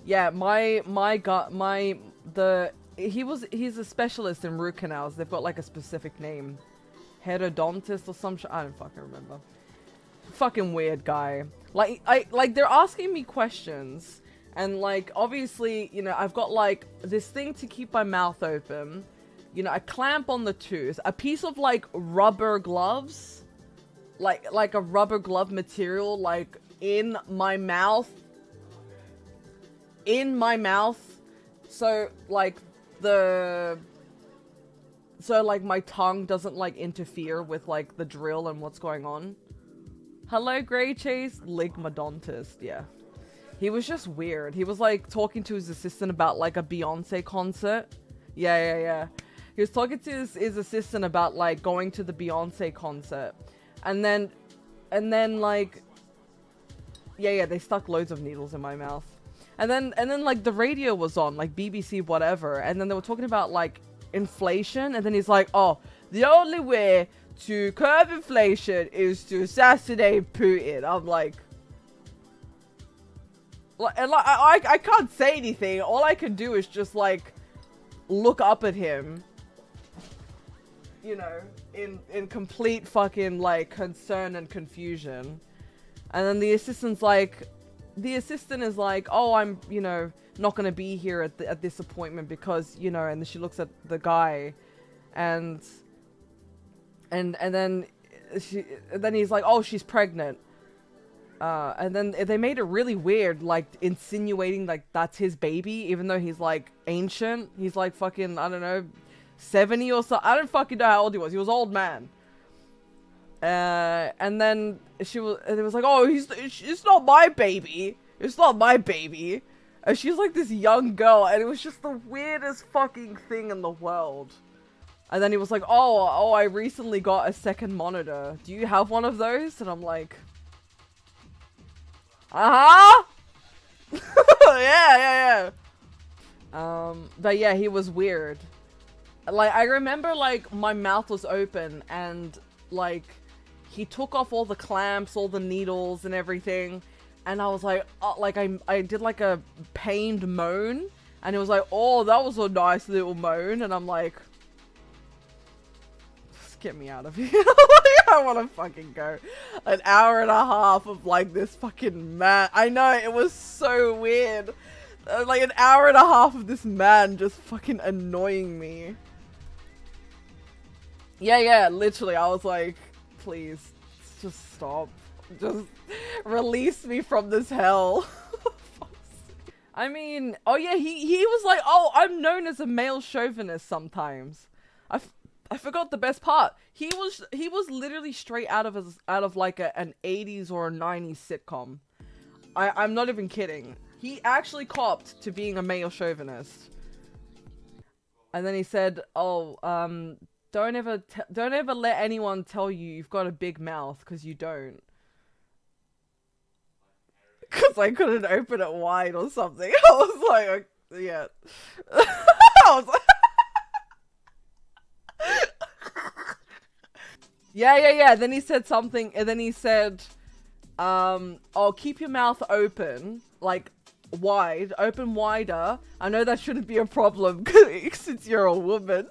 Yeah, he's a specialist in root canals. They've got like a specific name. Headodontist or some shit. I don't fucking remember. Fucking weird guy. Like they're asking me questions, and like obviously, you know, I've got like this thing to keep my mouth open, you know, a clamp on the tooth, a piece of like rubber gloves, like a rubber glove material, like in my mouth, so like my tongue doesn't like interfere with like the drill and what's going on. Hello, Grey Chase. Ligmadontist, yeah. He was just weird. He was like talking to his assistant about like a Beyonce concert. Yeah. He was talking to his assistant about like going to the Beyonce concert. And then like, yeah, they stuck loads of needles in my mouth. And then like the radio was on, like BBC whatever. And then they were talking about like inflation. And then he's like, oh, the only way to curb inflation is to assassinate Putin. I'm like, I can't say anything. All I can do is just like look up at him, you know, in complete fucking like concern and confusion. And then the assistant is like, oh, I'm, you know, not gonna be here at this appointment because, you know, and then she looks at the guy, and then he's like, oh, she's pregnant. And then they made it really weird, like insinuating like that's his baby, even though he's like ancient. He's like fucking, I don't know, 70 or so. I don't fucking know how old he was. He was an old man. And then it was like, oh, it's not my baby. It's not my baby. And she's like this young girl, and it was just the weirdest fucking thing in the world. And then he was like, oh, I recently got a second monitor. Do you have one of those? And I'm like, uh-huh. yeah. But yeah, he was weird. Like, I remember, like, my mouth was open, and, like, he took off all the clamps, all the needles and everything. And I was like, I did, like, a pained moan. And it was like, oh, that was a nice little moan. And I'm like, get me out of here. I want to fucking go. An hour and a half of like this fucking man. I know, it was so weird. Like an hour and a half of this man just fucking annoying me. Yeah, literally. I was like, please, just stop. Just release me from this hell. I mean, oh yeah, he was like, oh, I'm known as a male chauvinist sometimes. I forgot the best part. He was literally straight out of like an 80s or a 90s sitcom. I'm not even kidding. He actually copped to being a male chauvinist. And then he said, "Oh, don't ever let anyone tell you you've got a big mouth, because you don't." Because I couldn't open it wide or something. I was like, yeah. I was like. Yeah. Then he said something, and then he said, "Oh, keep your mouth open, like wide, open wider. I know that shouldn't be a problem since you're a woman."